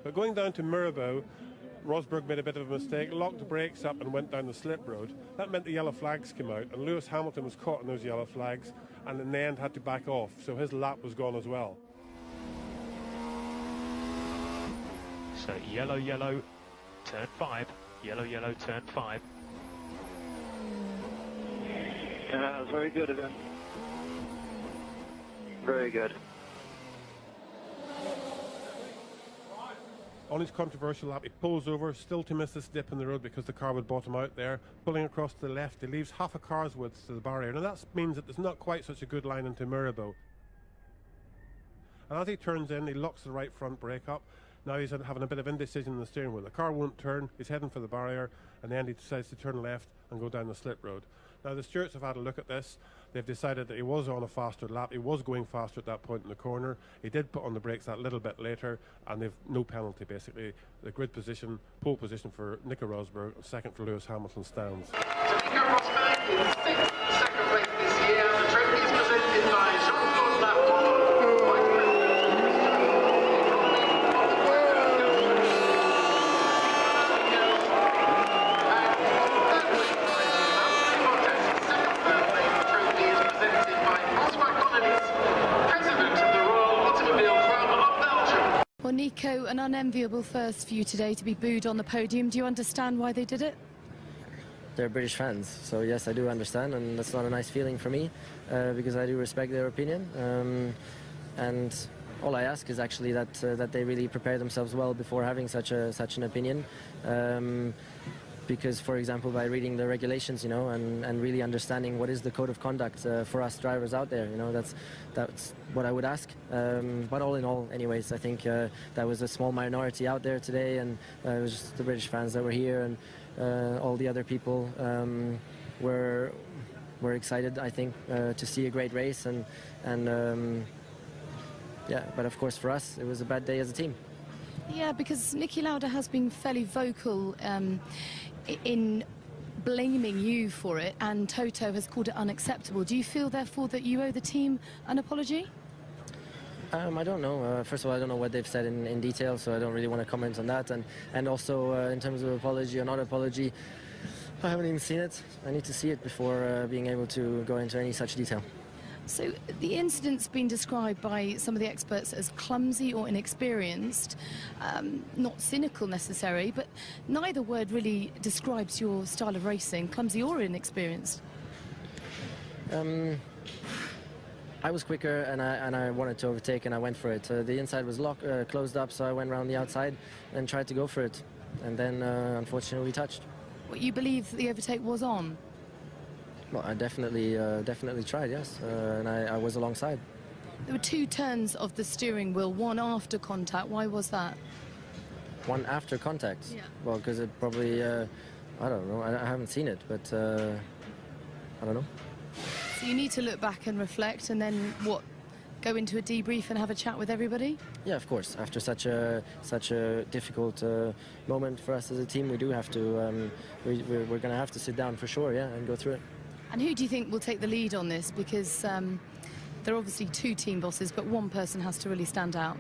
But going down to Mirabeau, Rosberg made a bit of a mistake, locked the brakes up and went down the slip road. That meant the yellow flags came out, and Lewis Hamilton was caught in those yellow flags and in the end had to back off, so his lap was gone as well. So yellow, yellow, turn 5. Yellow, yellow, turn 5. Yeah, that was very good of him. Very good. On his controversial lap, he pulls over, still to miss this dip in the road because the car would bottom out there. Pulling across to the left, he leaves half a car's width to the barrier. Now that means that there's not quite such a good line into Mirabeau. And as he turns in, he locks the right front brake up. Now he's having a bit of indecision in the steering wheel. The car won't turn, he's heading for the barrier, and then he decides to turn left and go down the slip road. Now the stewards have had a look at this. They've decided that he was on a faster lap. He was going faster at that point in the corner. He did put on the brakes that little bit later, and they've no penalty basically. The grid position, pole position for Nico Rosberg, second for Lewis Hamilton stands. So Nico Rosberg in sixth, second place this year. The trophy is presented by Jean-Claude Lafont. Well, Nico, an unenviable first for you today to be booed on the podium. Do you understand why they did it? They're British fans, so yes, I do understand, and that's not a nice feeling for me because I do respect their opinion. And all I ask is actually that they really prepare themselves well before having such an opinion. Because, for example, by reading the regulations, you know, and really understanding what is the code of conduct for us drivers out there, you know, that's what I would ask. But all in all, anyways, I think that was a small minority out there today, and it was just the British fans that were here, and all the other people were excited, I think, to see a great race, and yeah. But of course, for us, it was a bad day as a team. Yeah, because Niki Lauda has been fairly vocal in blaming you for it, and Toto has called it unacceptable. Do you feel, therefore, that you owe the team an apology? I don't know. First of all, I don't know what they've said in detail, so I don't really want to comment on that. And also, in terms of apology or not apology, I haven't even seen it. I need to see it before being able to go into any such detail. So the incident's been described by some of the experts as clumsy or inexperienced, not cynical necessarily, but neither word really describes your style of racing, clumsy or inexperienced. I was quicker, and I wanted to overtake, and I went for it. The inside was closed up, so I went around the outside and tried to go for it, and then unfortunately we touched. What, you believe the overtake was on? Well, I definitely tried, yes, and I was alongside. There were two turns of the steering wheel, one after contact. Why was that? One after contact? Yeah. Well, because it probably, I don't know, I haven't seen it, but I don't know. So you need to look back and reflect, and then what? Go into a debrief and have a chat with everybody? Yeah, of course. After such a difficult moment for us as a team, we do have to, we're going to have to sit down for sure, yeah, and go through it. And who do you think will take the lead on this? Because there are obviously two team bosses, but one person has to really stand out.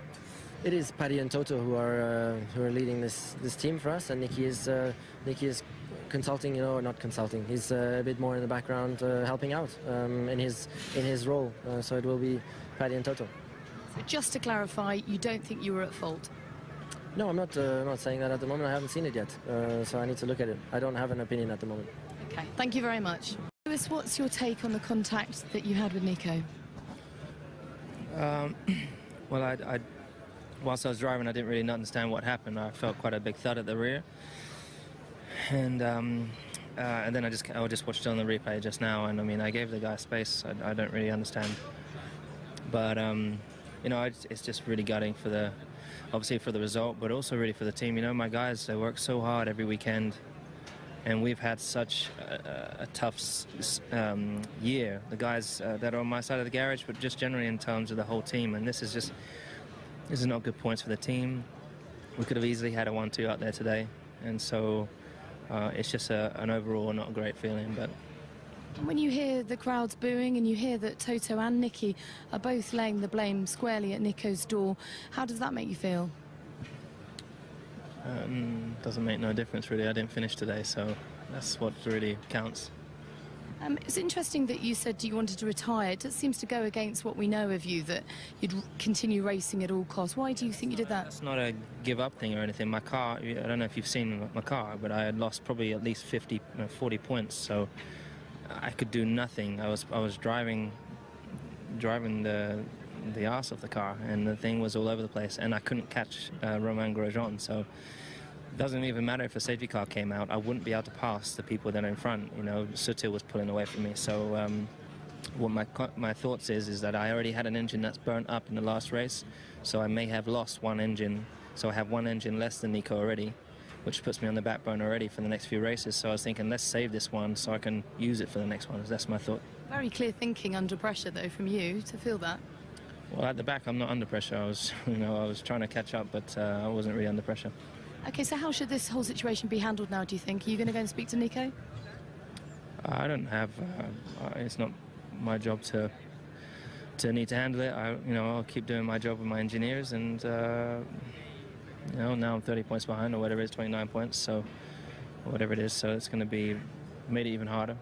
It is Paddy and Toto who are leading this team for us, and Nicky is consulting, you know, not consulting. He's a bit more in the background, helping out in his role. So it will be Paddy and Toto. So just to clarify, you don't think you were at fault? No, I'm not saying that at the moment. I haven't seen it yet, so I need to look at it. I don't have an opinion at the moment. Okay, thank you very much. Lewis, what's your take on the contact that you had with Nico? Well, whilst I was driving, I didn't really understand what happened. I felt quite a big thud at the rear, and then I just watched it on the replay just now, and I mean, I gave the guy space. I don't really understand, but you know, it's just really gutting for obviously for the result, but also really for the team. You know, my guys, they work so hard every weekend, and we've had such a tough year. The guys that are on my side of the garage, but just generally in terms of the whole team, and this is not good points for the team. We could have easily had a 1-2 out there today, and so it's just an overall not a great feeling. But when you hear the crowds booing and you hear that Toto and Nicky are both laying the blame squarely at Nico's door, how does that make you feel? doesn't make no difference really. I didn't finish today, so that's what really counts. It's interesting that you said you wanted to retire. It just seems to go against what we know of you, that you'd continue racing at all costs. Why do you think you did that? It's not a give-up thing or anything. My car, I don't know if you've seen my car, but I had lost probably at least 40 points, so I could do nothing. I was driving the arse of the car, and the thing was all over the place, and I couldn't catch Romain Grosjean, so it doesn't even matter if a safety car came out. I wouldn't be able to pass the people that are in front. You know, Sutil was pulling away from me, so what my thoughts is that I already had an engine that's burnt up in the last race, so I may have lost one engine, so I have one engine less than Nico already, which puts me on the back burner already for the next few races. So I was thinking, let's save this one so I can use it for the next one. That's my thought. Very clear thinking under pressure, though, from you to feel that. Well, at the back, I'm not under pressure. I was trying to catch up, but I wasn't really under pressure. Okay, so how should this whole situation be handled now, do you think? Are you going to go and speak to Nico? I don't have. It's not my job to need to handle it. I'll keep doing my job with my engineers, and now I'm 30 points behind, or whatever it is, 29 points. So whatever it is, so it's going to be made it even harder.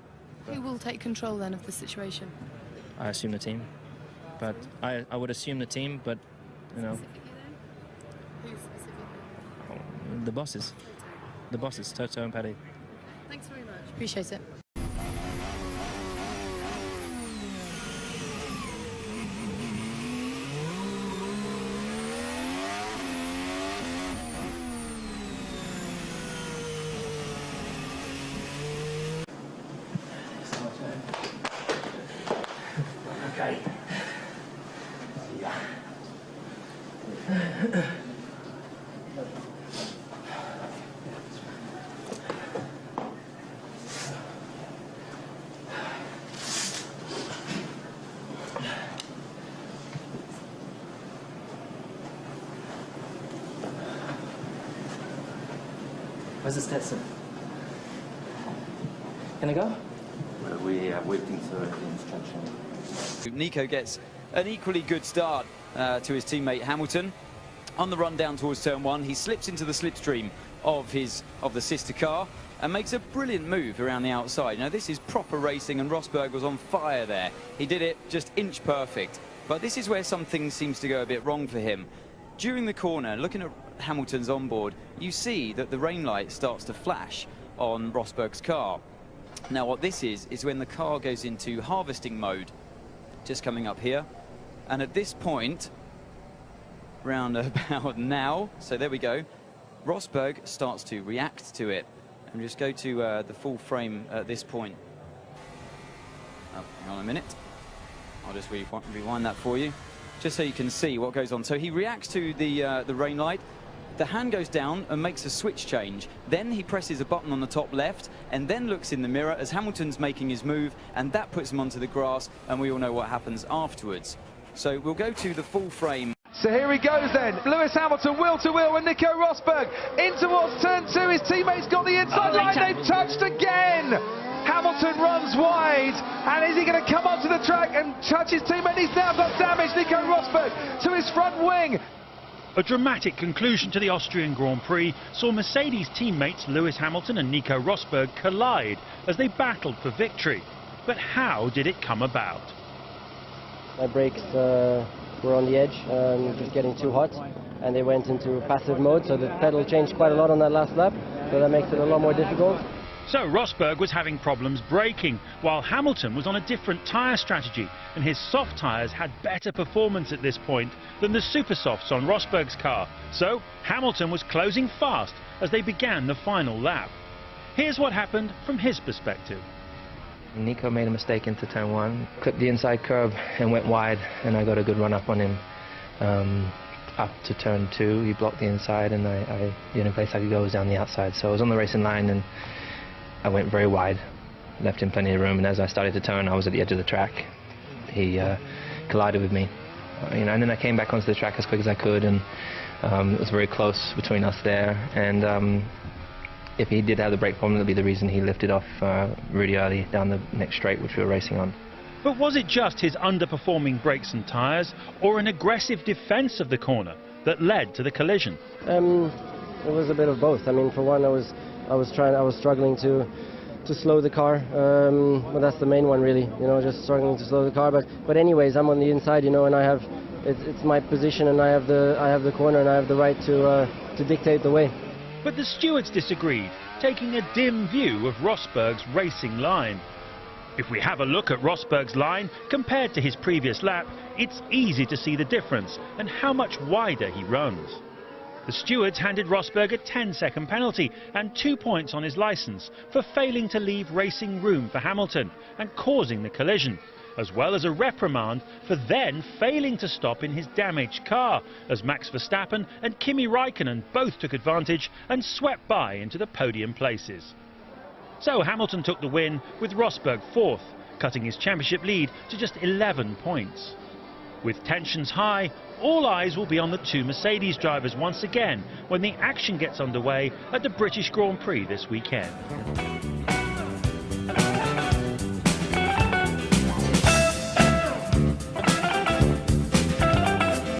Who will take control then of the situation? I assume the team, but I would assume the team, but Specifically then? Who specifically? the bosses, Toto and Paddy. Thanks very much. Appreciate it. Okay. Yeah. Where's the Stetson? Can I go? Well, we are waiting for the instruction. Nico gets an equally good start to his teammate Hamilton. On the run down towards turn one, he slips into the slipstream of the sister car and makes a brilliant move around the outside. Now this is proper racing, and Rosberg was on fire there. He did it just inch perfect. But this is where something seems to go a bit wrong for him. During the corner, looking at Hamilton's onboard, you see that the rain light starts to flash on Rosberg's car. Now what this is when the car goes into harvesting mode, just coming up here. And at this point, round about now, so there we go, Rosberg starts to react to it. And just go to the full frame at this point. Oh, hang on a minute. I'll just rewind that for you, just so you can see what goes on. So he reacts to the rain light. The hand goes down and makes a switch change. Then he presses a button on the top left and then looks in the mirror as Hamilton's making his move, and that puts him onto the grass, and we all know what happens afterwards. So we'll go to the full frame. So here he goes then, Lewis Hamilton wheel to wheel with Nico Rosberg in towards turn two. His teammates got the inside line, they've touched again. Hamilton runs wide, and is he going to come onto the track and touch his teammate? He's now got damage. Nico Rosberg to his front wing. A dramatic conclusion to the Austrian Grand Prix saw Mercedes teammates Lewis Hamilton and Nico Rosberg collide as they battled for victory. But how did it come about? My brakes were on the edge, just getting too hot, and they went into passive mode, so the pedal changed quite a lot on that last lap, so that makes it a lot more difficult. So Rosberg was having problems braking, while Hamilton was on a different tyre strategy, and his soft tyres had better performance at this point than the super softs on Rosberg's car. So Hamilton was closing fast as they began the final lap. Here's what happened from his perspective. Nico made a mistake into turn one, clipped the inside curb and went wide, and I got a good run up on him. Up to turn two, he blocked the inside, and the only place I could go was down the outside. So I was on the racing line, and I went very wide, left him plenty of room, and as I started to turn, I was at the edge of the track. He collided with me, and then I came back onto the track as quick as I could, and it was very close between us there. And if he did have the brake problem, that'd be the reason he lifted off really early down the next straight, which we were racing on. But was it just his underperforming brakes and tyres, or an aggressive defence of the corner that led to the collision? It was a bit of both. I mean, for one, I was struggling to slow the car. Well, that's the main one, really. You know, just struggling to slow the car. But anyways, I'm on the inside, you know, and I have it's my position, and I have the corner, and I have the right to dictate the way. But the stewards disagreed, taking a dim view of Rosberg's racing line. If we have a look at Rosberg's line compared to his previous lap, it's easy to see the difference and how much wider he runs. The stewards handed Rosberg a 10-second penalty and 2 points on his licence for failing to leave racing room for Hamilton and causing the collision, as well as a reprimand for then failing to stop in his damaged car, as Max Verstappen and Kimi Raikkonen both took advantage and swept by into the podium places. So Hamilton took the win, with Rosberg fourth, cutting his championship lead to just 11 points. With tensions high, all eyes will be on the two Mercedes drivers once again when the action gets underway at the British Grand Prix this weekend.